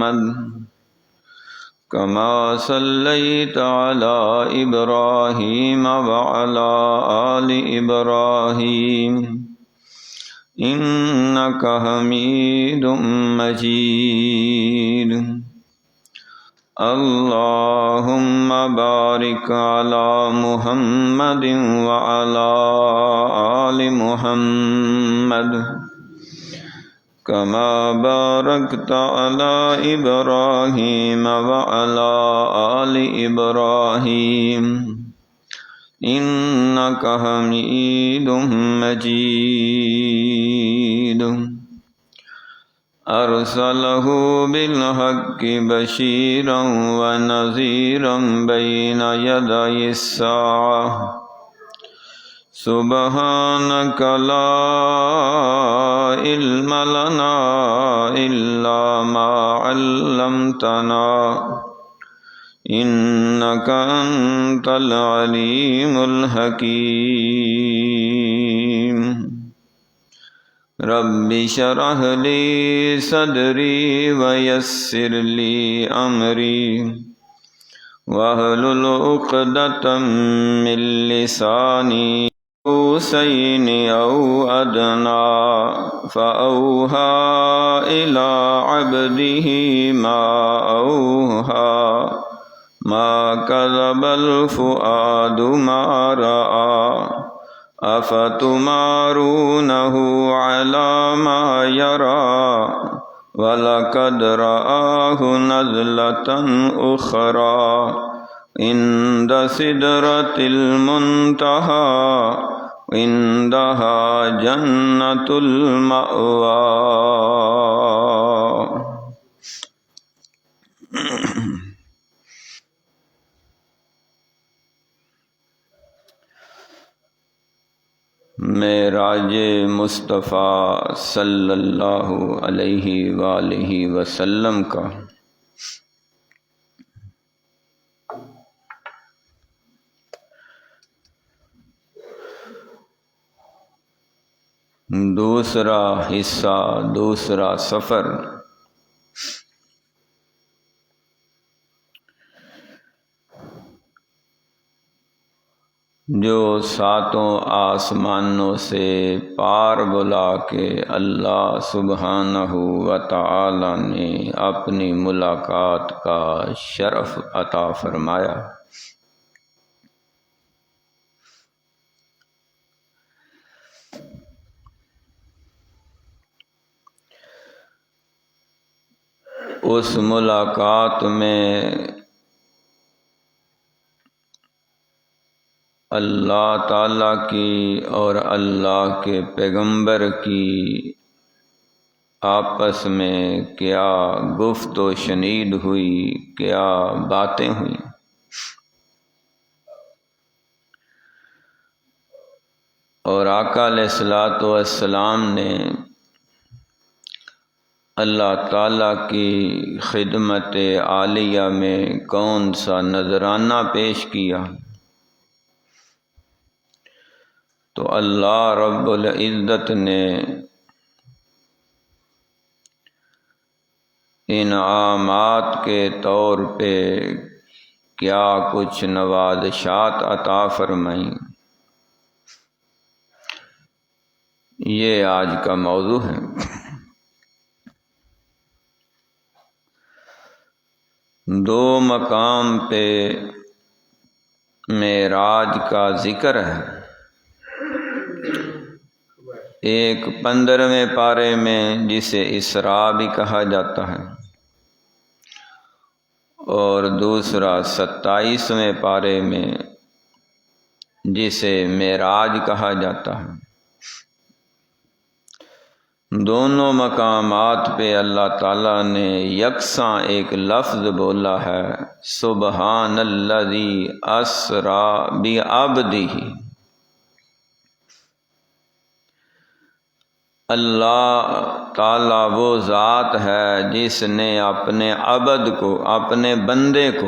محمد كما صليت على إبراهيم وعلى آل إبراهيم إنك حميد مجيد اللهم بارك على محمد وعلى آل محمد كما باركت على إبراهيم وعلى آل إبراهيم إنك حميد مجيد أرسله بالحق بشيرا ونذيرا بين يدي الساعة سبحانك لا علم لنا إلا ما علمتنا إنك أنت العليم الحكيم رب اشرح لي صدري ويسر لي أمري واحلل عقدة من لساني حسين أو أدنى فأوحى إلى عبده ما أوحى ما كذب الفؤاد ما رأى أفتمارونه على ما يرى ولقد رآه نزلة أخرى عند سدرة المنتهى عندها جنة المأوى معراج مصطفیٰ صلی اللہ علیہ وآلہ وسلم کا دوسرا حصہ، دوسرا سفر۔ جو ساتوں آسمانوں سے پار بلا کے اللہ سبحانہ و تعالی نے اپنی ملاقات کا شرف عطا فرمایا۔ اس ملاقات میں اللہ تعالیٰ کی اور اللہ کے پیغمبر کی آپس میں کیا گفت و شنید ہوئی، کیا باتیں ہوئیں۔ اور آقا علیہ الصلوۃ والسلام نے اللہ تعالیٰ کی خدمت عالیہ میں کون سا نذرانہ پیش کیا؟ تو اللہ رب العزت نے انعامات کے طور پہ کیا کچھ نوازشات عطا فرمائیں، یہ آج کا موضوع ہے۔ دو مقام پہ معراج کا ذکر ہے، ایک 15ویں پارے میں جسے اسراء بھی کہا جاتا ہے، اور دوسرا 27ویں پارے میں جسے معراج کہا جاتا ہے۔ دونوں مقامات پہ اللہ تعالیٰ نے یکساں ایک لفظ بولا ہے، سبحان الذی اسریٰ بعبدہ۔ اللہ تعالیٰ وہ ذات ہے جس نے اپنے عبد کو، اپنے بندے کو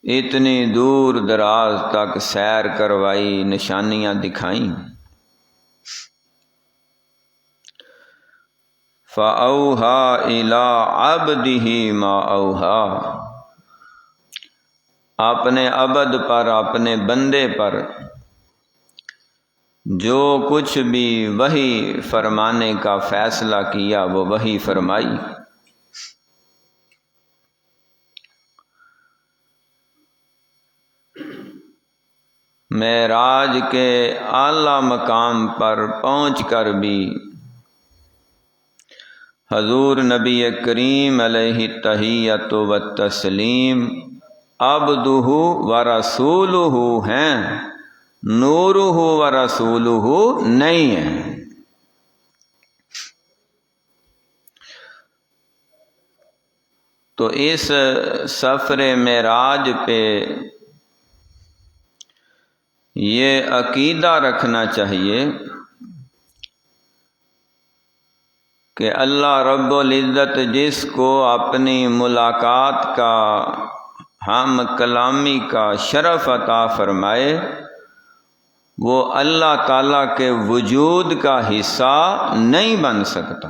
اتنی دور دراز تک سیر کروائی، نشانیاں دکھائیں۔ فَأَوْحَىٰ إِلَىٰ عَبْدِهِ مَا أَوْحَىٰ، اپنے عبد پر، اپنے بندے پر جو کچھ بھی وحی فرمانے کا فیصلہ کیا وہ وحی فرمائی۔ معراج کے اعلیٰ مقام پر پہنچ کر بھی حضور نبی کریم علیہ التحیۃ والتسلیم عبدہ و رسولہ ہیں، نورہ و رسولہ نہیں ہیں۔ تو اس سفر معراج پہ یہ عقیدہ رکھنا چاہیے کہ اللہ رب العزت جس کو اپنی ملاقات کا، ہم کلامی کا شرف عطا فرمائے، وہ اللہ تعالیٰ کے وجود کا حصہ نہیں بن سکتا۔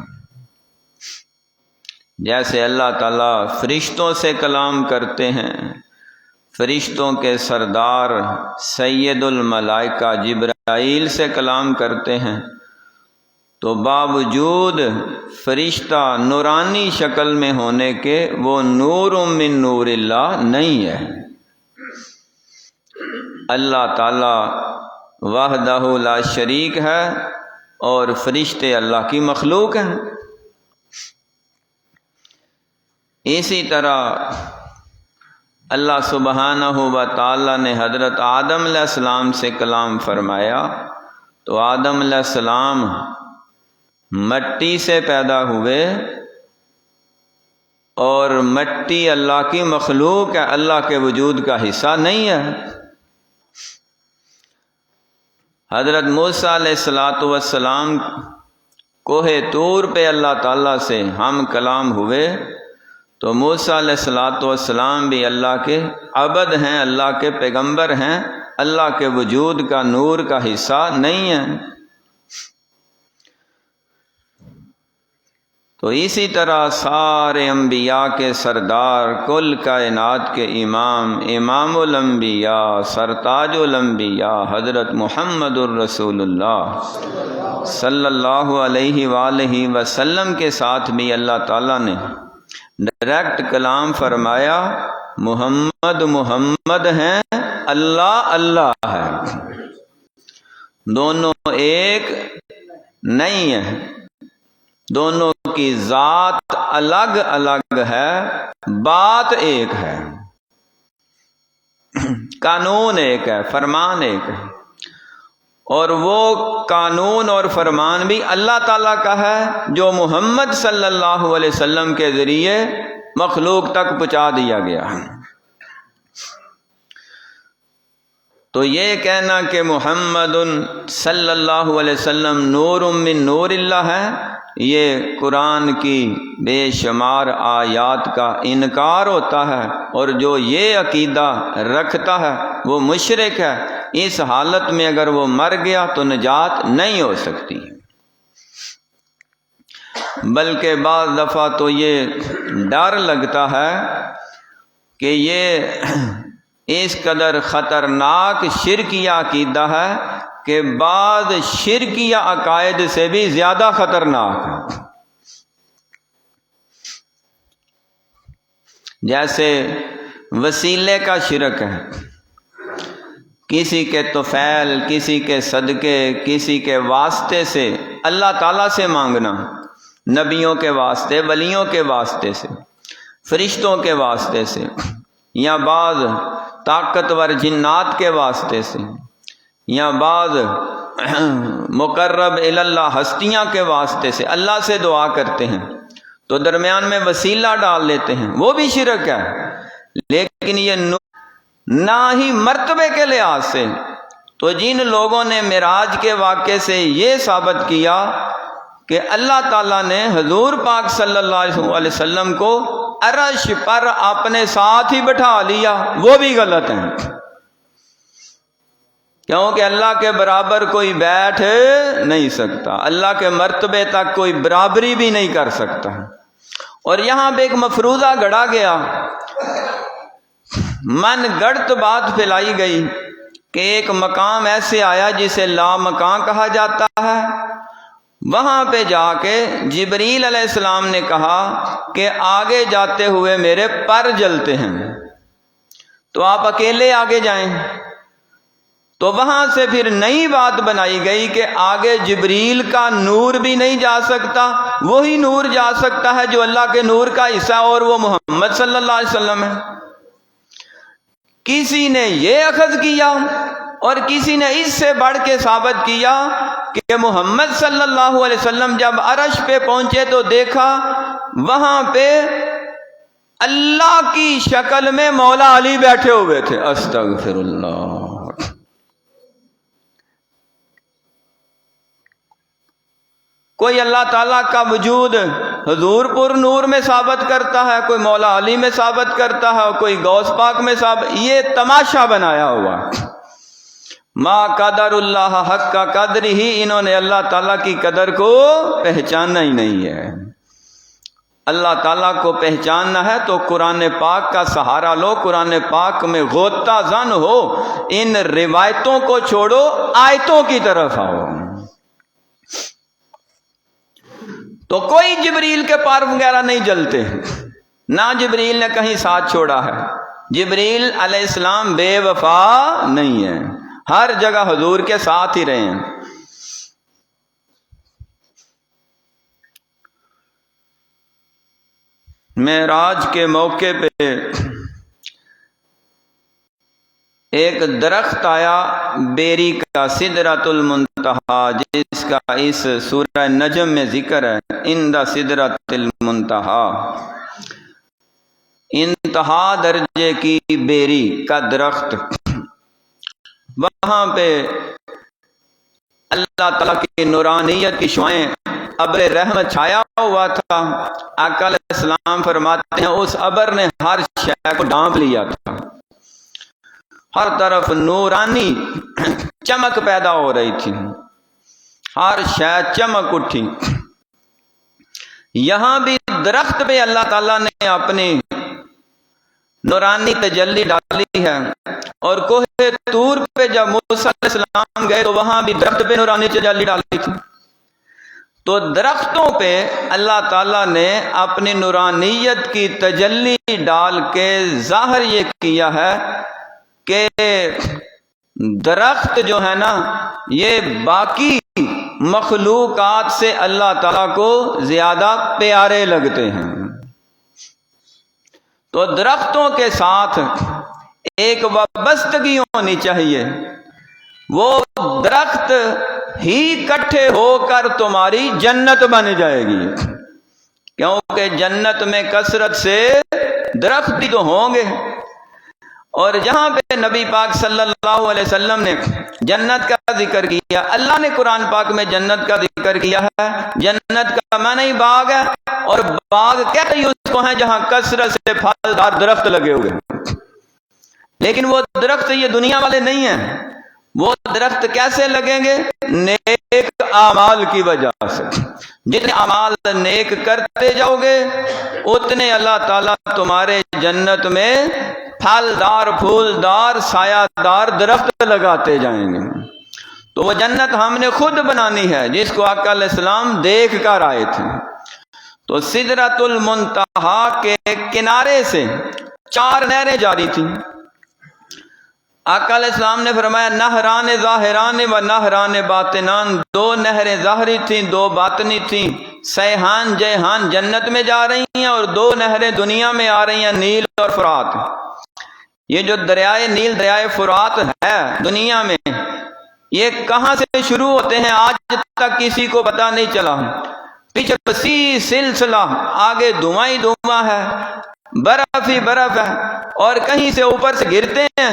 جیسے اللہ تعالیٰ فرشتوں سے کلام کرتے ہیں، فرشتوں کے سردار سید الملائکہ جبرائیل سے کلام کرتے ہیں، تو باوجود فرشتہ نورانی شکل میں ہونے کے وہ نور من نور اللہ نہیں ہے۔ اللہ تعالیٰ وحدہ لا شریک ہے اور فرشتے اللہ کی مخلوق ہیں۔ اسی طرح اللہ سبحانہ و تعالی نے حضرت آدم علیہ السلام سے کلام فرمایا، تو آدم علیہ السلام مٹی سے پیدا ہوئے، اور مٹی اللہ کی مخلوق ہے، اللہ کے وجود کا حصہ نہیں ہے۔ حضرت موسیٰ علیہ السلام کوہ طور پہ اللہ تعالیٰ سے ہم کلام ہوئے، تو موسیٰ علیہ السلام بھی اللہ کے عبد ہیں، اللہ کے پیغمبر ہیں، اللہ کے وجود کا نور کا حصہ نہیں ہیں۔ تو اسی طرح سارے انبیاء کے سردار، کل کائنات کے امام، امام الانبیاء، سرتاج الانبیاء حضرت محمد الرسول اللہ صلی اللہ علیہ وآلہ وسلم کے ساتھ بھی اللہ تعالیٰ نے ڈائریکٹ کلام فرمایا، محمد محمد ہیں، اللہ اللہ ہے، دونوں ایک نہیں ہیں، دونوں کی ذات الگ الگ ہے، بات ایک ہے، قانون ایک ہے، فرمان ایک ہے، اور وہ قانون اور فرمان بھی اللہ تعالیٰ کا ہے جو محمد صلی اللہ علیہ وسلم کے ذریعے مخلوق تک پہنچا دیا گیا۔ تو یہ کہنا کہ محمد صلی اللہ علیہ وسلم نور من نور اللہ ہے، یہ قرآن کی بے شمار آیات کا انکار ہوتا ہے، اور جو یہ عقیدہ رکھتا ہے وہ مشرک ہے۔ اس حالت میں اگر وہ مر گیا تو نجات نہیں ہو سکتی، بلکہ بعض دفعہ تو یہ ڈر لگتا ہے کہ یہ اس قدر خطرناک شرکیہ عقیدہ ہے کہ بعض شرکیہ عقائد سے بھی زیادہ خطرناک ہے۔ جیسے وسیلے کا شرک ہے، کسی کے طفیل، کسی کے صدقے، کسی کے واسطے سے اللہ تعالیٰ سے مانگنا، نبیوں کے واسطے، ولیوں کے واسطے سے، فرشتوں کے واسطے سے، یا بعض طاقتور جنات کے واسطے سے، یا بعض مقرب الی اللہ ہستیاں کے واسطے سے اللہ سے دعا کرتے ہیں، تو درمیان میں وسیلہ ڈال لیتے ہیں، وہ بھی شرک ہے۔ لیکن یہ نہ ہی مرتبے کے لحاظ سے، تو جن لوگوں نے معراج کے واقعے سے یہ ثابت کیا کہ اللہ تعالیٰ نے حضور پاک صلی اللہ علیہ وسلم کو عرش پر اپنے ساتھ ہی بٹھا لیا، وہ بھی غلط ہیں۔ کیونکہ اللہ کے برابر کوئی بیٹھ نہیں سکتا، اللہ کے مرتبے تک کوئی برابری بھی نہیں کر سکتا۔ اور یہاں پہ ایک مفروضہ گڑا گیا، من گڑت بات پھیلائی گئی کہ ایک مقام ایسے آیا جسے لا مکان کہا جاتا ہے، وہاں پہ جا کے جبریل علیہ السلام نے کہا کہ آگے جاتے ہوئے میرے پر جلتے ہیں، تو آپ اکیلے آگے جائیں۔ تو وہاں سے پھر نئی بات بنائی گئی کہ آگے جبریل کا نور بھی نہیں جا سکتا، وہی نور جا سکتا ہے جو اللہ کے نور کا حصہ، اور وہ محمد صلی اللہ علیہ وسلم ہے۔ کسی نے یہ اخذ کیا اور کسی نے اس سے بڑھ کے ثابت کیا کہ محمد صلی اللہ علیہ وسلم جب عرش پہ پہنچے تو دیکھا وہاں پہ اللہ کی شکل میں مولا علی بیٹھے ہوئے تھے۔ استغفر اللہ۔ کوئی اللہ تعالیٰ کا وجود حضور پر نور میں ثابت کرتا ہے، کوئی مولا علی میں ثابت کرتا ہے، کوئی غوث پاک میں ثابت، یہ تماشا بنایا ہوا۔ ما قدر اللہ حق کا قدر ہی، انہوں نے اللہ تعالیٰ کی قدر کو پہچانا ہی نہیں ہے۔ اللہ تعالیٰ کو پہچاننا ہے تو قرآن پاک کا سہارا لو، قرآن پاک میں غوطہ زن ہو، ان روایتوں کو چھوڑو، آیتوں کی طرف آؤ۔ تو کوئی جبریل کے پار وغیرہ نہیں جلتے، نہ جبریل نے کہیں ساتھ چھوڑا ہے۔ جبریل علیہ السلام بے وفا نہیں ہے، ہر جگہ حضور کے ساتھ ہی رہے ہیں۔ معراج کے موقع پہ ایک درخت آیا بیری کا، سدرۃ المنتہی، جس کا اس سورہ نجم میں ذکر ہے، عند سدرۃ المنتہی، انتہا درجے کی بیری کا درخت۔ وہاں پہ اللہ تعالیٰ کی نورانیت کی شعائیں، ابر رحمت چھایا ہوا تھا۔ آقا علیہ السلام فرماتے ہیں اس ابر نے ہر شے کو ڈھانپ لیا تھا، ہر طرف نورانی چمک پیدا ہو رہی تھی، ہر شے چمک اٹھی۔ یہاں بھی درخت پہ اللہ تعالیٰ نے اپنی نورانی تجلی ڈالی ہے، اور کوہ طور پہ جب موسیٰ علیہ السلام گئے تو وہاں بھی درخت پہ نورانی تجلی ڈالی تھی۔ تو درختوں پہ اللہ تعالیٰ نے اپنی نورانیت کی تجلی ڈال کے ظاہر یہ کیا ہے کہ درخت جو ہے نا، یہ باقی مخلوقات سے اللہ تعالیٰ کو زیادہ پیارے لگتے ہیں۔ تو درختوں کے ساتھ ایک وابستگی ہونی چاہیے، وہ درخت ہی اکٹھے ہو کر تمہاری جنت بن جائے گی، کیونکہ جنت میں کثرت سے درخت بھی تو ہوں گے۔ اور جہاں پہ نبی پاک صلی اللہ علیہ وسلم نے جنت کا ذکر کیا، اللہ نے قرآن پاک میں جنت کا ذکر کیا ہے۔ جنت کا معنی باغ ہے، اور باغ کہتے ہیں اس کو ہیں جہاں کثرت سے پھلدار درخت لگے ہوئے ہیں، لیکن وہ درخت یہ دنیا والے نہیں ہیں۔ وہ درخت کیسے لگیں گے؟ نیک اعمال کی وجہ سے۔ جتنے اعمال نیک کرتے جاؤ گے اتنے اللہ تعالیٰ تمہارے جنت میں پھلدار، پھولدار، سایہ دار درخت لگاتے جائیں گے۔ تو وہ جنت ہم نے خود بنانی ہے، جس کو آقا علیہ السلام دیکھ کر آئے تھے۔ تو سدرۃ المنتہی کے کنارے سے 4 نہریں جاری تھیں۔ آقا علیہ السلام نے فرمایا نہران ظاہران و نہران باطنان، 2 نہریں ظاہری تھیں، 2 باطنی تھیں۔ سیحان جیحان جنت میں جا رہی ہیں، اور 2 نہریں دنیا میں آ رہی ہیں، نیل اور فرات۔ یہ جو دریائے نیل، دریائے فرات ہے دنیا میں، یہ کہاں سے شروع ہوتے ہیں آج تک کسی کو پتہ نہیں چلا۔ پیچھے وسیع سلسلہ، آگے دھواں ہی دھواں ہے، برف ہی برف ہے، اور کہیں سے اوپر سے گرتے ہیں،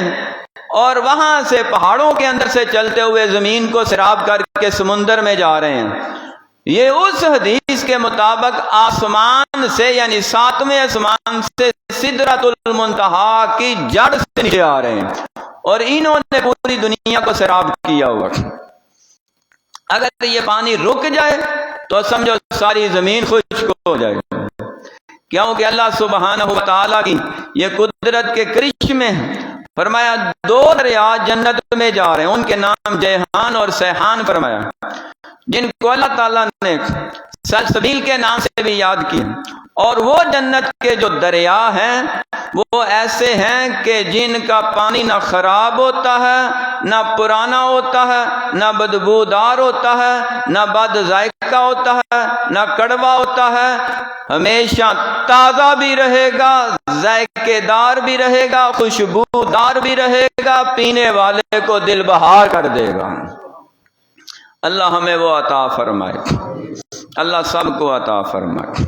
اور وہاں سے پہاڑوں کے اندر سے چلتے ہوئے زمین کو سیراب کر کے سمندر میں جا رہے ہیں۔ یہ اس حدیث کے مطابق آسمان سے، یعنی 7ویں آسمان سے سدرۃ المنتہی کی جڑ سے نیچے آ رہے ہیں، اور انہوں نے پوری دنیا کو سیراب کیا ہوا. اگر یہ پانی رک جائے تو سمجھو ساری زمین خشک ہو جائے گی، کیونکہ اللہ سبحانہ و تعالیٰ کی یہ قدرت کے کرشمے ہیں. فرمایا 2 دریا جنت میں جا رہے ہیں، ان کے نام جیحان اور سیحان فرمایا، جن کو اللہ تعالیٰ نے سلسبیل کے نام سے بھی یاد کیا. اور وہ جنت کے جو دریا ہیں وہ ایسے ہیں کہ جن کا پانی نہ خراب ہوتا ہے، نہ پرانا ہوتا ہے، نہ بدبودار ہوتا ہے، نہ بد ذائقہ ہوتا ہے، نہ کڑوا ہوتا ہے، ہمیشہ تازہ بھی رہے گا، ذائقے دار بھی رہے گا، خوشبودار بھی رہے گا، پینے والے کو دل بہار کر دے گا. اللہ ہمیں وہ عطا فرمائے، اللہ سب کو عطا فرمائے.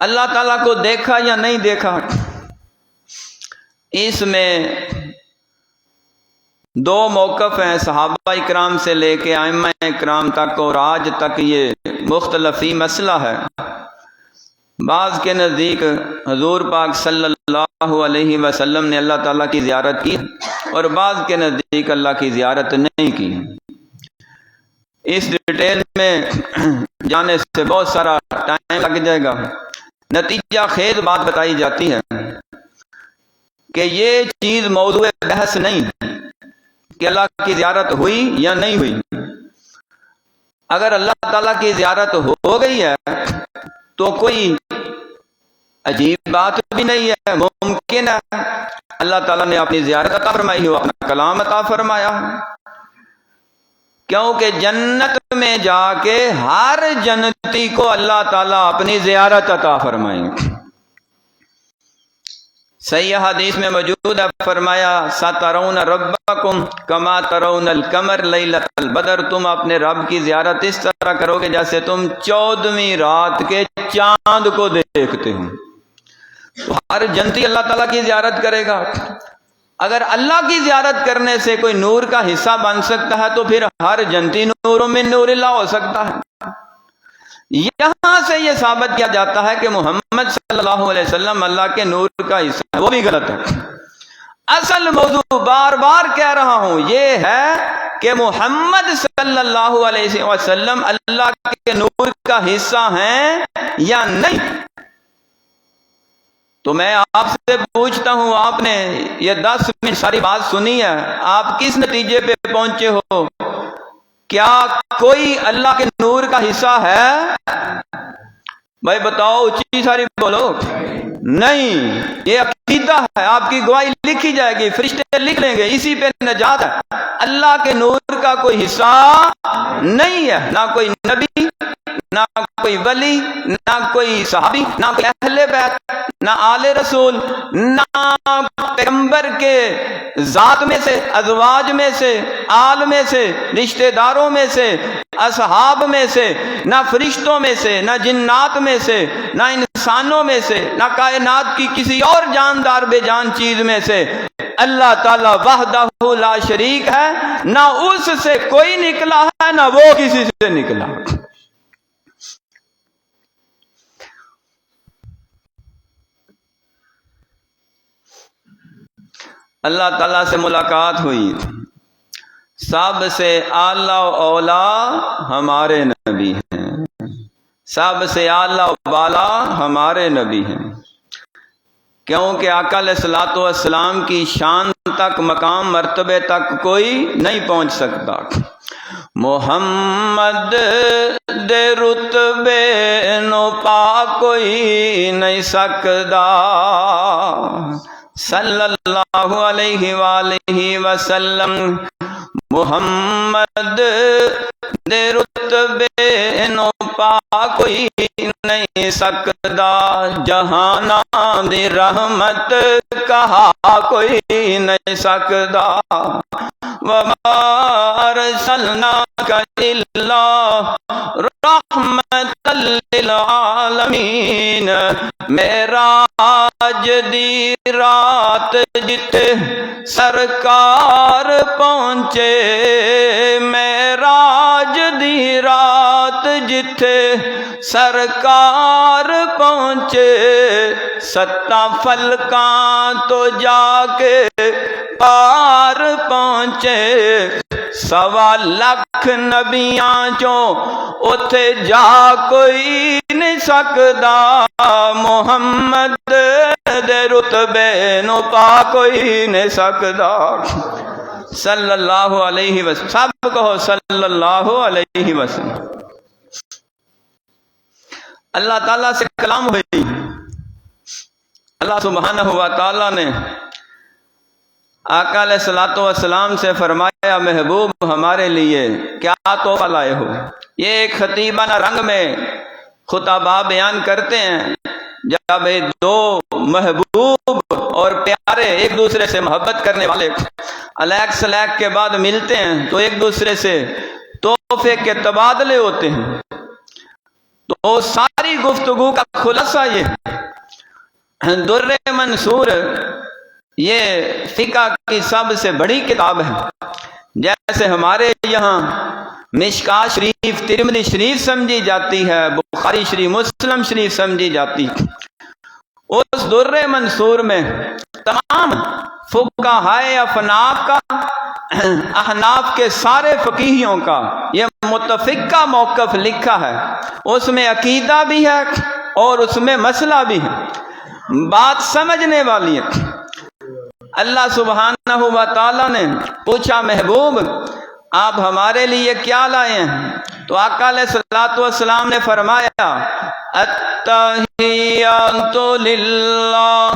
اللہ تعالیٰ کو دیکھا یا نہیں دیکھا، اس میں 2 موقف ہیں، صحابہ اکرام سے لے کے ائمہ اکرام تک اور آج تک یہ مختلفی مسئلہ ہے. بعض کے نزدیک حضور پاک صلی اللہ علیہ وسلم نے اللہ تعالیٰ کی زیارت کی اور بعض کے نزدیک اللہ کی زیارت نہیں کی. اس ڈیٹیل میں جانے سے بہت سارا ٹائم لگ جائے گا. نتیجہ خیز بات بتائی جاتی ہے کہ یہ چیز موضوع بحث نہیں کہ اللہ کی زیارت ہوئی یا نہیں ہوئی. اگر اللہ تعالیٰ کی زیارت ہو گئی ہے تو کوئی عجیب بات بھی نہیں ہے، ممکن ہے اللہ تعالیٰ نے اپنی زیارت عطا فرمائی ہو، اپنا کلام عطا فرمایا، کیونکہ جنت میں جا کے ہر جنتی کو اللہ تعالیٰ اپنی زیارت عطا فرمائیں گے. صحیح حدیث میں موجود ہے، فرمایا سترون ربکم کما ترون القمر لیلۃ البدر، تم اپنے رب کی زیارت اس طرح کرو گے جیسے تم 14ویں رات کے چاند کو دیکھتے ہو. تو ہر جنتی اللہ تعالیٰ کی زیارت کرے گا. اگر اللہ کی زیارت کرنے سے کوئی نور کا حصہ بن سکتا ہے تو پھر ہر جنتی نور من نور اللہ ہو سکتا ہے. یہاں سے یہ ثابت کیا جاتا ہے کہ محمد صلی اللہ علیہ وسلم اللہ کے نور کا حصہ ہے، وہ بھی غلط ہے. اصل موضوع بار بار کہہ رہا ہوں یہ ہے کہ محمد صلی اللہ علیہ وسلم اللہ کے نور کا حصہ ہیں یا نہیں. تو میں آپ سے پوچھتا ہوں، آپ نے یہ 10 منٹ ساری بات سنی ہے، آپ کس نتیجے پہ پہنچے ہو؟ کیا کوئی اللہ کے نور کا حصہ ہے؟ بھائی بتاؤ، اونچی ساری بولو. نہیں، یہ عقیدہ ہے، آپ کی گواہی لکھی جائے گی، فرشتے لکھ لیں گے، اسی پہ نجات ہے. اللہ کے نور کا کوئی حصہ نہیں ہے، نہ کوئی نبی، نہ کوئی ولی، نہ کوئی صحابی، نہ کوئی اہل بیت، نہ آل رسول، نہ پیغمبر کے ذات میں سے، ازواج میں سے، آل میں سے، رشتہ داروں میں سے، اصحاب میں سے، نہ فرشتوں میں سے، نہ جنات میں سے، نہ انسانوں میں سے، نہ کائنات کی کسی اور جاندار بے جان چیز میں سے. اللہ تعالی وحدہ لا شریک ہے، نہ اس سے کوئی نکلا ہے نہ وہ کسی سے نکلا. اللہ تعالیٰ سے ملاقات ہوئی، سب سے اعلیٰ و اولا ہمارے نبی ہیں، سب سے اعلیٰ و بالا ہمارے نبی ہیں، کیونکہ آقا علیہ الصلوۃ والسلام کی شان تک، مقام مرتبے تک کوئی نہیں پہنچ سکتا. محمد دے رتبے نو پا کوئی نہیں سکدا، صلی اللہ علیہ وآلہ وسلم. محمد دے رتبے نو پا کوئی نہیں سکدا، جہاناں دی رحمت کہا کوئی نہیں سکدا. وما ارسلناک الا رحمتا للعالمین. معراج دی رات جتھے سرکار پہنچے، معراج دی رات جتھے سرکار پہنچے، ستاں فلکاں تو جا کے پار پہنچے، 1.25 لاکھ نبیاں چوں اتھے جا کوئی نہیں سکدا، محمد دے رتبے نو پا کوئی نہیں سکدا، صلی اللہ علیہ وسلم۔ سب کہو صلی اللہ علیہ وسلم۔ اللہ تعالیٰ سے کلام ہوئی، اللہ سبحانہ و تعالیٰ نے آقا علیہ الصلوۃ والسلام سے فرمایا، محبوب ہمارے لیے کیا تحفہ لائے ہو؟ یہ ایک خطیبانہ رنگ میں خطباء بیان کرتے ہیں، جب دو محبوب اور پیارے ایک دوسرے سے محبت کرنے والے الیک سلیک کے بعد ملتے ہیں تو ایک دوسرے سے تحفے کے تبادلے ہوتے ہیں۔ تو ساری گفتگو کا خلاصہ یہ در منصور یہ فقہ کی سب سے بڑی کتاب ہے۔ جیسے ہمارے یہاں مشکاۃ شریف، ترمذی شریف سمجھی جاتی ہے، بخاری شریف، مسلم شریف سمجھی جاتی، اس در منصور میں تمام فقہائے احناف کے سارے فقیہیوں کا یہ متفقہ موقف لکھا ہے، اس میں عقیدہ بھی ہے اور اس میں مسئلہ بھی ہے، بات سمجھنے والی ہے۔ اللہ سبحانہ و تعالیٰ نے پوچھا، محبوب آپ ہمارے لیے کیا لائے ہیں؟ تو آقا علیہ الصلوۃ والسلام نے فرمایا، التحیات للہ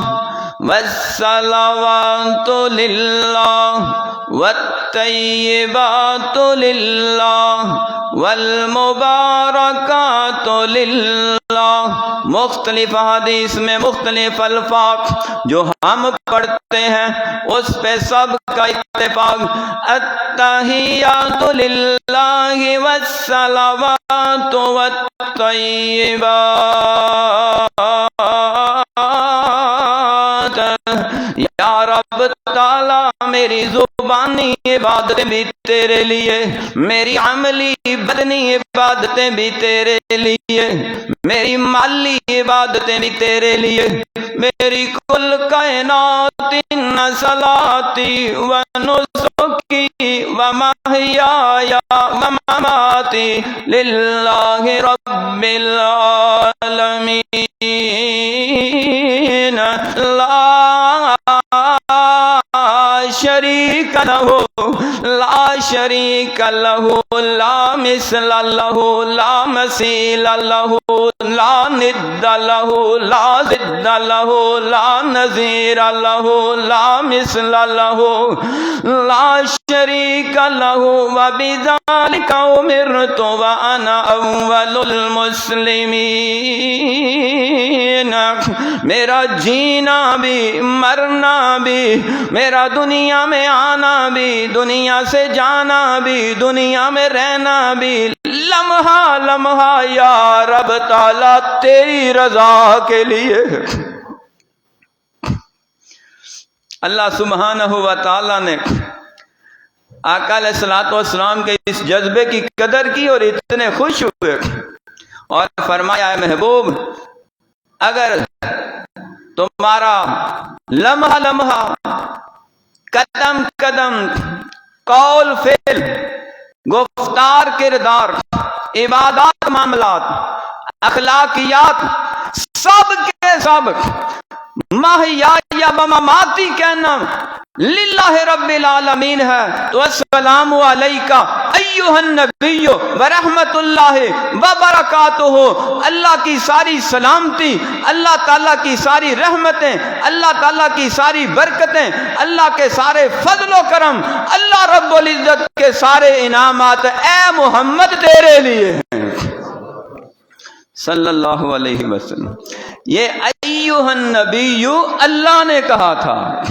والصلوات للہ والطیبات للہ والمبارکات للہ۔ مختلف حدیث میں مختلف الفاظ جو ہم پڑھتے ہیں اس پہ سب کا اتفاق، التحیات للہ والصلوات والطیبات۔ یا رب تعالیٰ میری زبانی عبادتیں بھی تیرے لیے، میری عملی بدنی عبادتیں بھی تیرے لیے، میری مالی عبادتیں بھی تیرے لیے، میری کل کائنات ان صلاتی و نسکی و محیای و مماتی للہ رب العالمین، لا شریک لہ، لا شریک لہ، لا مثل لہ، لا مثیل لہ، لا ند لہ، لا ضد لہ، لا نظیر لہ، لا مثل لہ، لا شریک لہ، وبذالک امرت وانا اول المسلمین۔ میرا جینا بھی، مرنا بھی، میرا دنیا میں آنا بھی، دنیا سے جانا بھی، دنیا میں رہنا بھی، لمحہ لمحہ یا رب تعالیٰ تیری رضا کے لیے۔ اللہ سبحانہ و تعالیٰ نے آقا علیہ الصلوۃ والسلام کے اس جذبے کی قدر کی اور اتنے خوش ہوئے اور فرمایا، محبوب اگر تمہارا لمحہ لمحہ، قدم قدم، قول فعل، گفتار کردار، عبادات معاملات، اخلاقیات، سب کے سب محیای و مماتی کہنا للہ رب العالمین ہے، تو السلام علیکہ ایھا النبی ورحمت اللہ وبرکاتہ، اللہ کی ساری سلامتی، اللہ تعالیٰ کی ساری رحمتیں، اللہ تعالیٰ کی ساری برکتیں، اللہ کے سارے فضل و کرم، اللہ رب العزت کے سارے انعامات اے محمد تیرے لیے ہیں، صلی اللہ علیہ وسلم۔ یہ ایھا النبی اللہ نے کہا تھا،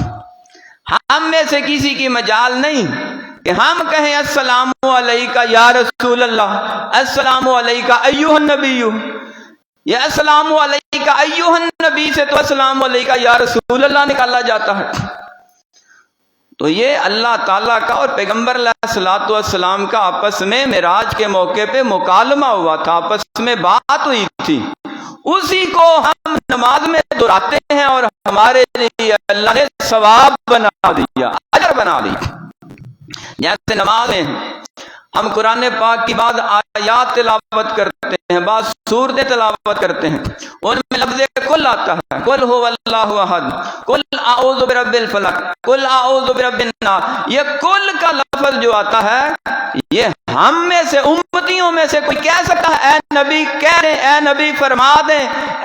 ہم میں سے کسی کی مجال نہیں کہ ہم کہیں السلام علیکہ یا رسول اللہ، السلام علیکہ ایھا النبی۔ یہ السلام علیکہ ایھا النبی سے تو السلام علیکہ یا رسول اللہ نکالا جاتا ہے۔ تو یہ اللہ تعالیٰ کا اور پیغمبر علیہ الصلوۃ والسلام کا آپس میں معراج کے موقع پہ مکالمہ ہوا تھا، آپس میں بات ہوئی تھی، اسی کو ہم نماز میں دہراتے ہیں اور ہمارے لیے اللہ نے ثواب بنا دیا، اجر بنا دیا۔ جیسے نماز میں ہم قرآن پاک کی بعض آیات تلاوت کرتے ہیں، بعض سورتیں تلاوت کرتے ہیں، ان میں لفظ کل آتا ہے، قل هو اللہ احد، قل اعوذ برب الفلق، قل اعوذ برب الناس۔ یہ کل کا لفظ جو آتا ہے، یہ ہم میں سے امتیوں میں سے کوئی کہہ سکتا ہے اے نبی کہہ دیں، اے نبی فرما دیں،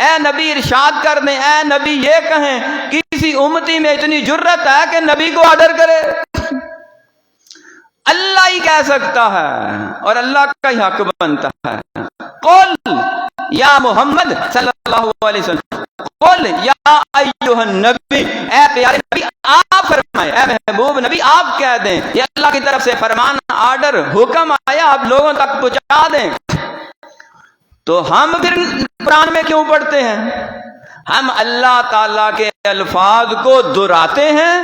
اے نبی ارشاد کر دیں، اے نبی یہ کہیں؟ کسی امتی میں اتنی جرت ہے کہ نبی کو آرڈر کرے؟ اللہ ہی کہہ سکتا ہے اور اللہ کا ہی حق بنتا ہے۔ قل یا محمد صلی اللہ علیہ وسلم، قل یا ایھا النبی، اے پیارے نبی آپ فرمائیں، اے محبوب نبی آپ کہہ دیں، یہ اللہ کی طرف سے فرمان، آرڈر، حکم آیا، آپ لوگوں تک پہنچا دیں۔ تو ہم پھر قرآن میں کیوں پڑھتے ہیں؟ ہم اللہ تعالیٰ کے الفاظ کو دہراتے ہیں،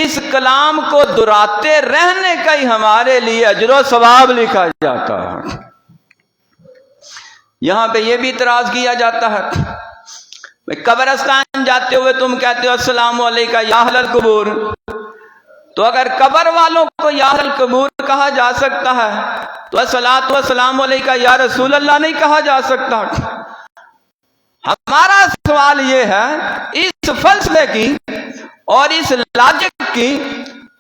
اس کلام کو دہراتے رہنے کا ہی ہمارے لیے اجر و ثواب لکھا جاتا ہے۔ یہاں پہ یہ بھی اعتراض کیا جاتا ہے، قبرستان جاتے ہوئے تم کہتے ہو السلام علیکم یا اہل القبور، تو اگر قبر والوں کو یا اہل القبور کہا جا سکتا ہے تو الصلاۃ والسلام علیکم یا رسول اللہ نہیں کہا جا سکتا؟ ہمارا سوال یہ ہے، اس فلسفے کی اور اس لاجک کی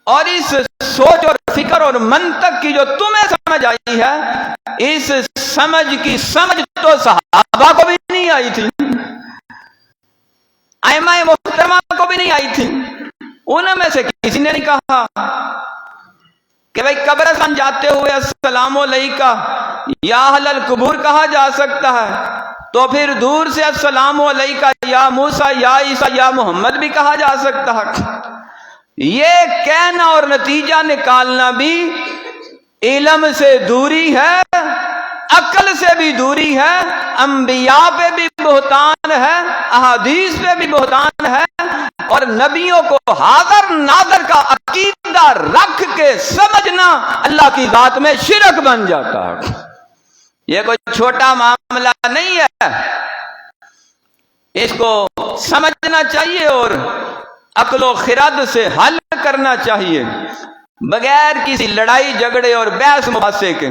اور اس سوچ اور فکر اور منطق کی جو تمہیں سمجھ آئی ہے، اس سمجھ کی سمجھ تو صحابہ کو بھی نہیں آئی تھی، ائمہ محترمہ کو بھی نہیں آئی تھی۔ ان میں سے کسی نے نہیں کہا کہ بھئی قبرستان جاتے ہوئے السلام علیکم یا اہل القبور کہا جا سکتا ہے، تو پھر دور سے السلام علیکم یا موسیٰ یا عیسیٰ یا محمد بھی کہا جا سکتا ہے۔ یہ کہنا اور نتیجہ نکالنا بھی علم سے دوری ہے، عقل سے بھی دوری ہے، انبیاء پہ بھی بہتان ہے، احادیث پہ بھی بہتان ہے، اور نبیوں کو حاضر ناظر کا عقیدہ رکھ کے سمجھنا اللہ کی ذات میں شرک بن جاتا ہے۔ یہ کوئی چھوٹا معاملہ نہیں ہے، اس کو سمجھنا چاہیے اور عقل و خرد سے حل کرنا چاہیے، بغیر کسی لڑائی جھگڑے اور بحث مباحثے کے۔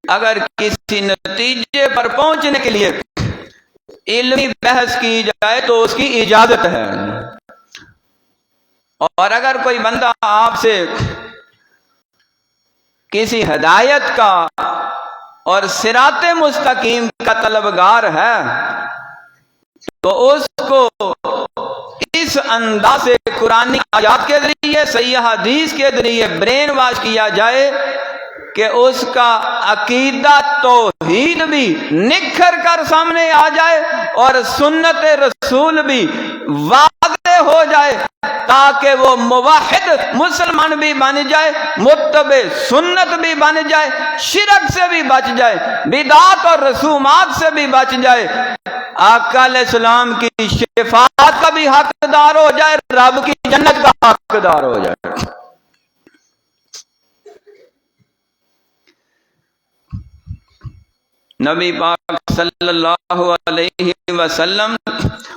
اگر کسی نتیجے پر پہنچنے کے لیے علمی بحث کی جائے تو اس کی اجازت ہے، اور اگر کوئی بندہ آپ سے کسی ہدایت کا اور صراط مستقیم کا طلبگار ہے تو اس کو اس انداز سے قرآن آیات کے ذریعے صحیح حدیث کے ذریعے برین واش کیا جائے کہ اس کا عقیدہ توحید بھی نکھر کر سامنے آ جائے اور سنت رسول بھی واضح ہو جائے، تاکہ وہ موحد مسلمان بھی بن جائے، متبع سنت بھی بن جائے، شرک سے بھی بچ جائے، بدعات اور رسومات سے بھی بچ جائے، آقا علیہ السلام کی شفاعت کا بھی حقدار ہو جائے، رب کی جنت کا حقدار ہو جائے۔ نبی پاک صلی اللہ علیہ وسلم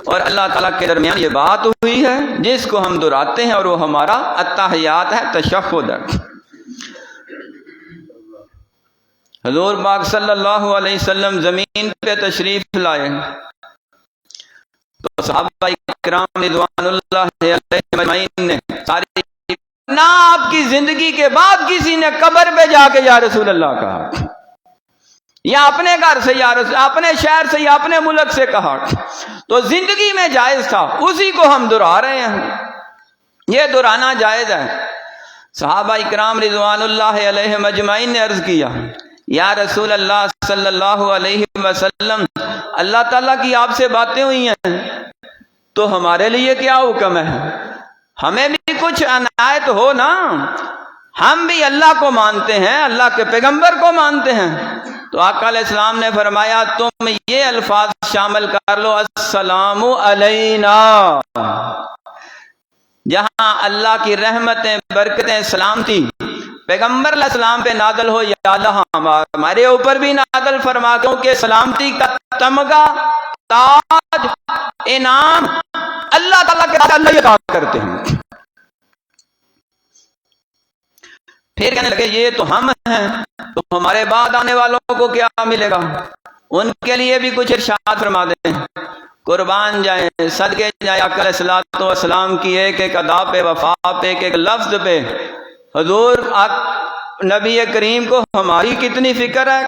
اور اللہ تعالیٰ کے درمیان یہ بات ہوئی ہے جس کو ہم دہراتے ہیں، اور وہ ہمارا التحیات ہے، تشہد ہے۔ حضور پاک صلی اللہ علیہ وسلم زمین پہ تشریف لائے تو صحابہ کرام رضوان اللہ علیہم اجمعین نے ساری نہ آپ کی زندگی کے بعد کسی نے قبر پہ جا کے یا رسول اللہ کہا، یا اپنے گھر سے یا رسول، اپنے شہر سے یا اپنے ملک سے کہا، تو زندگی میں جائز تھا، اسی کو ہم دہرا رہے ہیں، یہ دہرانا جائز ہے۔ صحابہ اکرام رضوان اللہ علیہم اجمعین نے عرض کیا، یا رسول اللہ صلی اللہ علیہ وسلم، اللہ تعالیٰ کی آپ سے باتیں ہوئی ہیں تو ہمارے لیے کیا حکم ہے؟ ہمیں بھی کچھ عنایت ہو نا، ہم بھی اللہ کو مانتے ہیں، اللہ کے پیغمبر کو مانتے ہیں، تو آقا علیہ السلام نے فرمایا تم یہ الفاظ شامل کر لو، السلام علینا، جہاں اللہ کی رحمتیں، برکتیں، سلامتی پیغمبر علیہ السلام پہ نازل ہو، یا اللہ ہمارے اوپر بھی نازل فرما، کیونکہ سلامتی کا تمغہ، تاج، انعام اللہ تعالیٰ کے اللہ یہ کام کرتے ہیں۔ پھر کہنے لگے یہ تو ہم ہیں، تو ہمارے بعد آنے والوں کو کیا ملے گا؟ ان کے لیے بھی کچھ ارشاد فرما دیں، قربان جائیں، صدقے جائیں آقا علیہ الصلوۃ والسلام کی ایک ایک ادا پہ، وفا پہ، ایک ایک لفظ پہ۔ حضور نبی کریم کو ہماری کتنی فکر ہے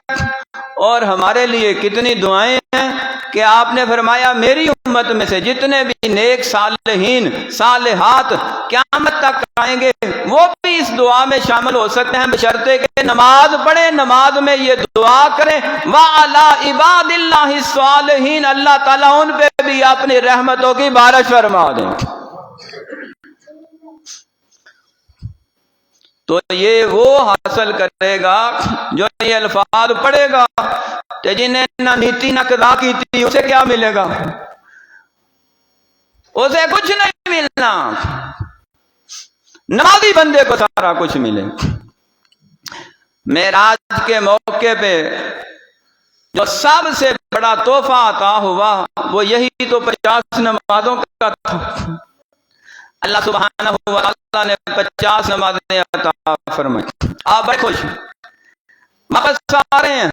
اور ہمارے لیے کتنی دعائیں ہیں کہ آپ نے فرمایا میری امت میں سے جتنے بھی نیک صالحین صالحات قیامت تک آئیں گے وہ بھی اس دعا میں شامل ہو سکتے ہیں، بشرطے کہ نماز پڑھیں، نماز میں یہ دعا کریں، وَعَلَىٰ عِبَادِ اللَّهِ الصَّالِحِينَ، اللہ تعالیٰ ان پہ بھی اپنی رحمتوں کی بارش فرما دیں۔ تو یہ وہ حاصل کرے گا جو یہ الفاظ پڑھے گا، کہ جنہیں نہ نیتی نہ قضا کی تھی، اسے کیا ملے گا؟ اسے کچھ نہیں ملنا، نمازی بندے کو سارا کچھ ملے۔ معراج کے موقع پہ جو سب سے بڑا تحفہ عطا ہوا وہ یہی تو 50 نمازوں کا تھا۔ اللہ سبحانہ و تعالیٰ نے 50 نمازیں عطا فرمائی۔ آپ بڑے خوش واپس آ رہے ہیں،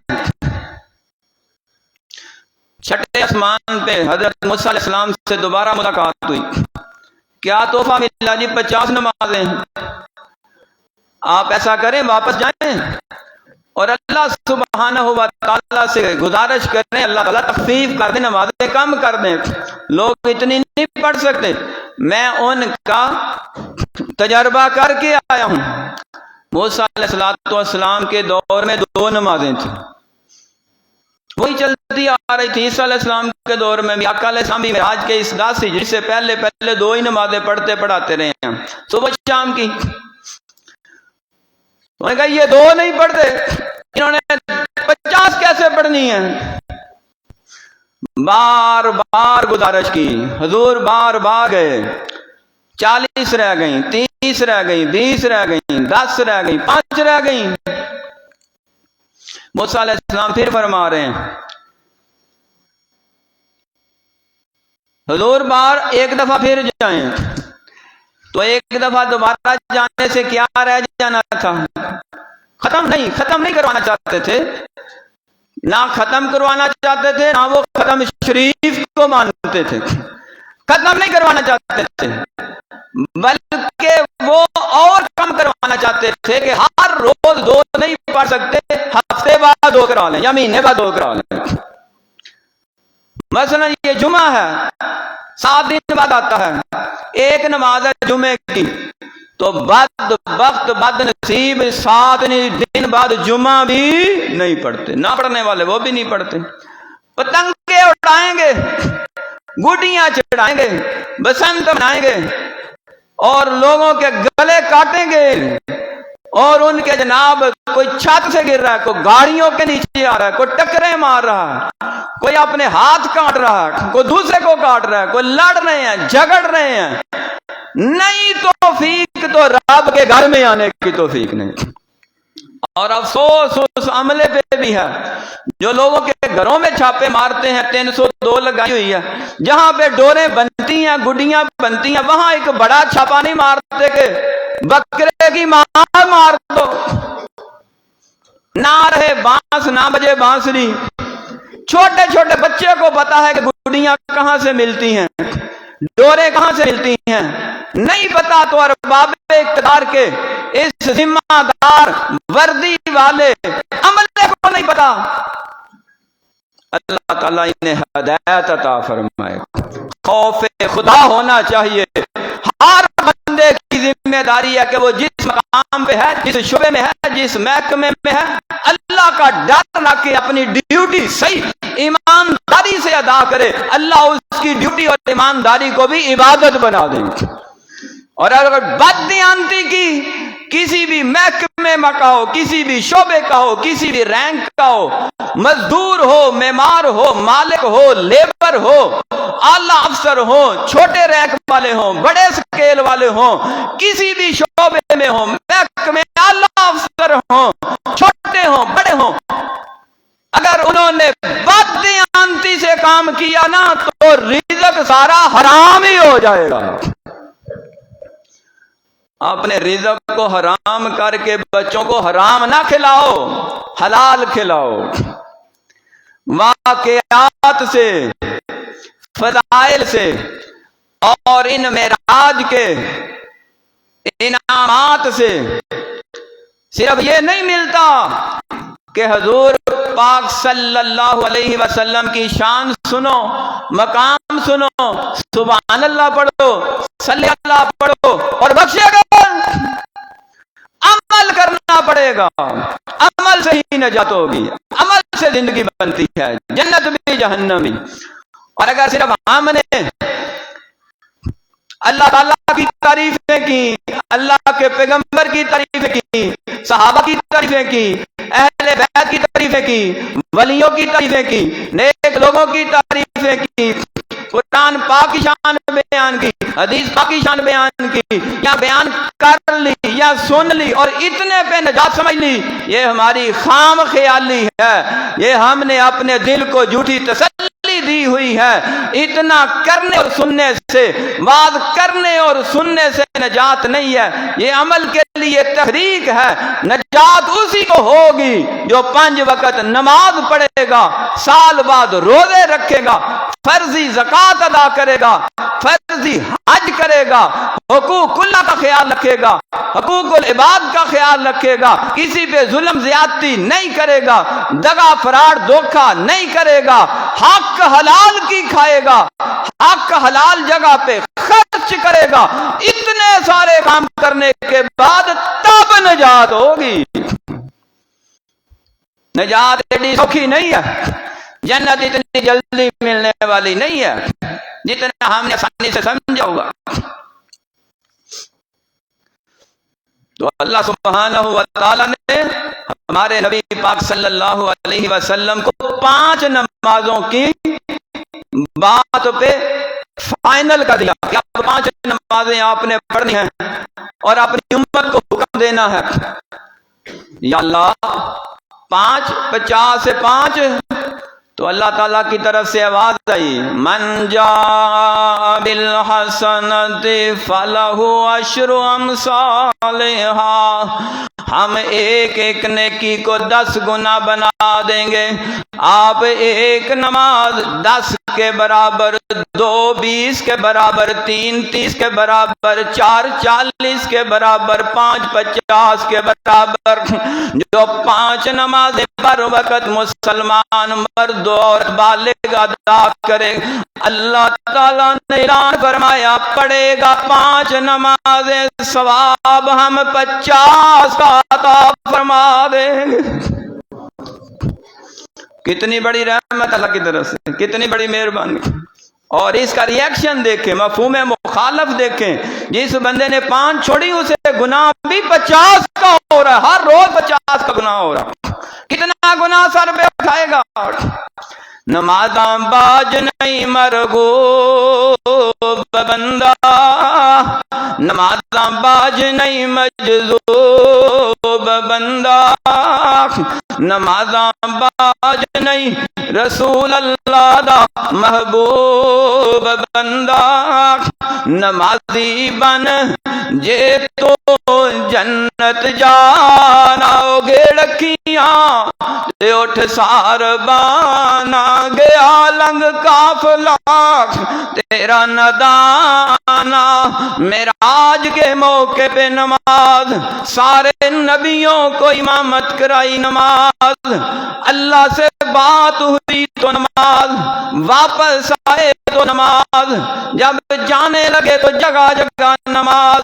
چھٹے آسمان پہ حضرت موسیٰ علیہ السلام سے دوبارہ ملاقات ہوئی۔ کیا تحفہ ملا جی؟ 50 نمازیں ہیں۔ آپ ایسا کریں، واپس جائیں اور اللہ سبحانہ و تعالیٰ سے گزارش کریں، اللہ تعالیٰ تخفیف کر دیں، نمازیں کم کر دیں، لوگ اتنی نہیں پڑھ سکتے۔ میں ان کا تجربہ کر کے آیا ہوں۔ موسیٰ علیہ السلام کے دور میں 2 نمازیں تھیں، وہی چلتی آ رہی تھی۔ عیسیٰ علیہ السلام کے دور میں بھی آقا علیہ السلام بھی معراج کے اس داسی جس سے پہلے 2 ہی نمازیں پڑھاتے رہے ہیں، صبح شام کی۔ انہوں نے کہا یہ 2 نہیں پڑھتے، انہوں نے 50 کیسے پڑھنی ہیں؟ بار بار گزارش کی، حضور بار بار گئے، 40 رہ گئیں، 30 رہ گئیں، 20 رہ گئیں، 10 رہ گئیں، 5 رہ گئیں۔ موسیٰ علیہ السلام پھر فرما رہے ہیں، حضور بار ایک دفعہ پھر جائیں، تو ایک دفعہ دوبارہ جانے سے کیا رہ جانا تھا؟ ختم نہیں کروانا چاہتے تھے، نہ ختم کروانا چاہتے تھے، نہ وہ ختم شریف کو مانتے تھے، ختم نہیں کروانا چاہتے تھے، بلکہ وہ اور کم کروانا چاہتے تھے کہ ہر روز 2 نہیں پڑھ سکتے، ہفتے بعد 2 کرا لیں یا مہینے بعد 2 کرا لیں۔ مثلا یہ جمعہ ہے، 7 دن بعد آتا ہے، ایک نماز ہے جمعے کی، تو بد وقت بد نصیب 7 دن بعد جمعہ بھی نہیں پڑھتے، نہ پڑھنے والے وہ بھی نہیں پڑھتے، پتنگیں اڑائیں گے، گڈیاں چڑھائیں گے، بسنت منائیں گے اور لوگوں کے گلے کاٹیں گے، اور ان کے جناب کوئی چھت سے گر رہا ہے، کوئی گاڑیوں کے نیچے آ رہا ہے، کوئی ٹکریں مار رہا ہے، کوئی اپنے ہاتھ کاٹ رہا ہے، کوئی دوسرے کو کاٹ رہا ہے، کوئی لڑ رہے ہیں، جھگڑ رہے ہیں۔ نہیں توفیق تو رب کے گھر میں آنے کی توفیق نہیں۔ اور افسوس اس عملے پہ بھی ہے جو لوگوں کے گھروں میں چھاپے مارتے ہیں، 302 لگائی ہوئی ہے، جہاں پہ ڈوریں بنتی ہیں، گڈیاں بنتی ہیں، وہاں ایک بڑا چھاپا نہیں مارتے کہ بکرے کی ماں مار دو، نہ رہے بانس نہ بجے بانسری۔ چھوٹے چھوٹے بچے کو پتا ہے کہ گڈیاں کہاں سے ملتی ہیں، ڈوریں کہاں سے ملتی ہیں، نہیں پتا تو ارباب اقتدار کے اس ذمہ دار وردی والے عملے کو نہیں پتا۔ اللہ تعالیٰ انہیں ہدایت عطا فرمائے۔ خوف خدا ہونا چاہیے، ہر بندے کی ذمہ داری ہے کہ وہ جس مقام پہ ہے، جس شعبے میں ہے، جس محکمے میں ہے، اللہ کا ڈر رکھ کے اپنی ڈیوٹی صحیح ایمانداری سے ادا کرے، اللہ اس کی ڈیوٹی اور ایمانداری کو بھی عبادت بنا دیں گے۔ اور اگر بددیانتی کی کسی بھی محکمے کا ہو، کسی بھی شعبے کا ہو، کسی بھی رینک کا ہو، مزدور ہو، معمار ہو، مالک ہو، لیبر ہو، اعلیٰ افسر ہو، چھوٹے رینک والے ہوں، بڑے سکیل والے ہوں، کسی بھی شعبے میں ہوں، محکمے اعلیٰ افسر ہوں، چھوٹے ہوں بڑے ہوں، اگر انہوں نے بددیانتی سے کام کیا نا تو رزق سارا حرام ہی ہو جائے گا۔ اپنے رزق کو حرام کر کے بچوں کو حرام نہ کھلاؤ، حلال کھلاؤ۔ واقعات سے، فضائل سے اور ان معراج کے انعامات سے صرف یہ نہیں ملتا کہ حضور پاک صلی اللہ علیہ وسلم کی شان سنو، مقام سنو، سبحان اللہ پڑھو، صلی اللہ پڑھو اور بخشے گا۔ عمل کرنا پڑے گا، عمل سے ہی نجات ہوگی، عمل سے زندگی بنتی ہے، جنت بھی جہنم بھی۔ اور اگر صرف ہم نے اللہ تعالیٰ کی تعریفیں کی، اللہ کے پیغمبر کی تعریفیں کی، صحابہ کی تعریفیں کی، اہل بیت کی تعریفیں کی، ولیوں کی تعریفیں کی، نیک لوگوں کی تعریفیں کی، قرآن پاک کی شان بیان کی، حدیث پاک کی شان بیان کی، یا بیان کر لی یا سن لی اور اتنے پہ نجات سمجھ لی، یہ ہماری خام خیالی ہے، یہ ہم نے اپنے دل کو جھوٹی تسلی دی ہوئی ہے۔ اتنا کرنے اور سننے سے، وعظ کرنے اور سننے سے نجات نہیں ہے، یہ عمل کے لیے تحریک ہے۔ نجات اسی کو ہوگی جو 5 وقت نماز پڑھے گا، سال بعد روزے رکھے گا، فرضی زکوٰۃ ادا کرے گا، فرضی حج کرے گا، حقوق اللہ کا خیال رکھے گا، حقوق العباد کا خیال رکھے گا، کسی پہ ظلم زیادتی نہیں کرے گا، دغا فراڈ دھوکہ نہیں کرے گا، حق حلال کی کھائے گا، حق حلال جگہ پہ خرچ کرے گا۔ اتنے سارے کام کرنے کے بعد تب نجات ہوگی۔ نجات ایڈی سوکھی نہیں ہے، جنت اتنی جلدی ملنے والی نہیں ہے جتنا ہم نے آسانی سے سمجھا ہوگا۔ تو اللہ سبحانہ و تعالی نے ہمارے نبی پاک صلی اللہ علیہ وسلم کو 5 نمازوں کی بات پہ فائنل کر دیا کہ آپ 5 نمازیں آپ نے پڑھنی ہیں اور اپنی امت کو حکم دینا ہے۔ یا اللہ 5 50 سے 5 تو اللہ تعالیٰ کی طرف سے آواز آئی، من جاء بالحسنۃ فلہ عشر امثالھا، ہم ایک ایک نیکی کو 10 گنا بنا دیں گے۔ آپ ایک نماز 10 کے برابر، 2 20 کے برابر، 3 30 کے برابر، 4 40 کے برابر، 5 50 کے برابر۔ جو 5 نمازیں پر وقت مسلمان مرد اور بالغ ادا کرے، اللہ تعالیٰ نے اعلان فرمایا پڑھے گا 5 نمازیں، ثواب ہم 50 کا عطا فرما دیں گے۔ کتنی بڑی رحمت اللہ کی طرف سے، کتنی بڑی مہربانی۔ اور اس کا ریئیکشن دیکھیں، مفہوم مخالف دیکھیں، جس بندے نے 5 چھوڑی اسے گناہ بھی 50 کا ہو رہا ہے، ہر روز 50 کا گناہ ہو رہا ہے۔ کتنا گناہ سر پہ اٹھائے گا؟ نمازاں باج نہیں مرغوب بندہ، نمازاں باج نہیں مجذوب بندہ، نمازاں باج نہیں رسول اللہ دا محبوب بندہ۔ نمازی بن جے تو جنت جانا گے، رکھیاں تے اٹھ سار بانا گیا لنگ قافلہ تیرا ندانا۔ معراج کے موقع پہ نماز، سارے نبیوں کو امامت کرائی نماز، اللہ سے بات ہوئی تو نماز، واپس آئے تو نماز، جب جانے لگے تو جگہ جگہ نماز۔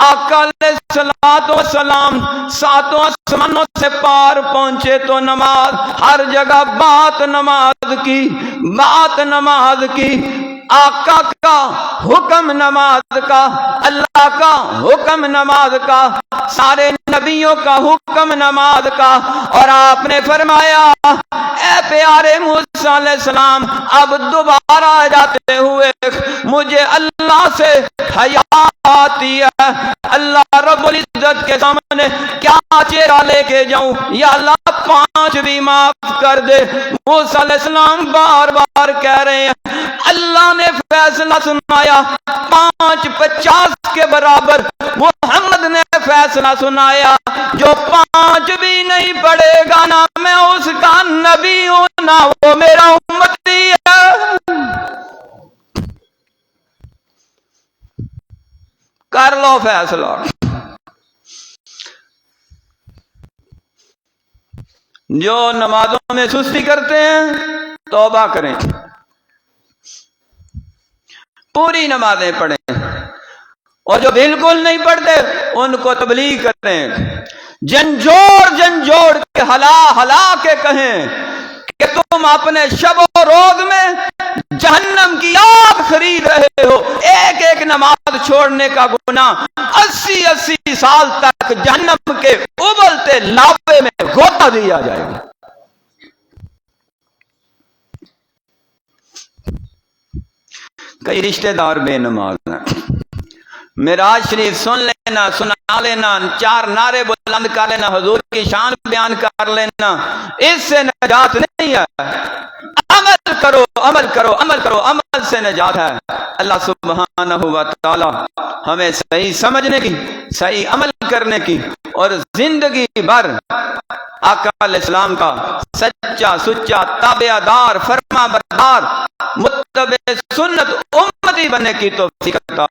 آقا علیہ الصلوۃ والسلام 7 آسمانوں سے پار پہنچے تو نماز، ہر جگہ بات نماز کی، بات نماز کی۔ آقا کا حکم نماز کا، اللہ کا حکم نماز کا، سارے نبیوں کا حکم نماز کا، اور آپ نے فرمایا اے پیارے موسیٰ علیہ السلام اب دوبارہ جاتے ہوئے مجھے اللہ سے حیا آتی ہے، اللہ رب العزت کے سامنے کیا چہرہ لے کے جاؤں، یا اللہ 5 بھی معاف کر دے۔ موسیٰ علیہ السلام بار بار کہہ رہے ہیں، اللہ نے فیصلہ سنایا 5 50 کے برابر، محمد نے فیصلہ سنایا جو 5 بھی نہیں پڑے گا نہ میں اس کا نبی ہوں نہ وہ میرا امتی ہے۔ کر لو فیصلہ۔ جو نمازوں میں سستی کرتے ہیں توبہ کریں، پوری نمازیں پڑھیں، اور جو بالکل نہیں پڑھتے ان کو تبلیغ کریں، جھنجھوڑ کے ہلا کے کہیں کہ تم اپنے شب و روز میں جہنم کی آگ خرید رہے ہو، ایک ایک نماز چھوڑنے کا گناہ 80 سال تک جہنم کے ابلتے لاوے میں غوطہ دیا جائے گا۔ کئی رشتہ دار بے نماز ہیں، معراج شریف سن لینا، سنا لینا، 4 نعرے بلند کر لینا، حضور کی شان بیان کر لینا، اس سے نجات نہیں ہے۔ عمل کرو، عمل کرو، عمل کرو، عمل سے نجات ہے۔ اللہ سبحانہ و تعالی ہمیں صحیح سمجھنے کی، صحیح عمل کرنے کی، اور زندگی بھر آقا علیہ السلام کا سچا سچا تابع دار، فرما بردار، متبع سنت امتی بننے کی توفیق عطا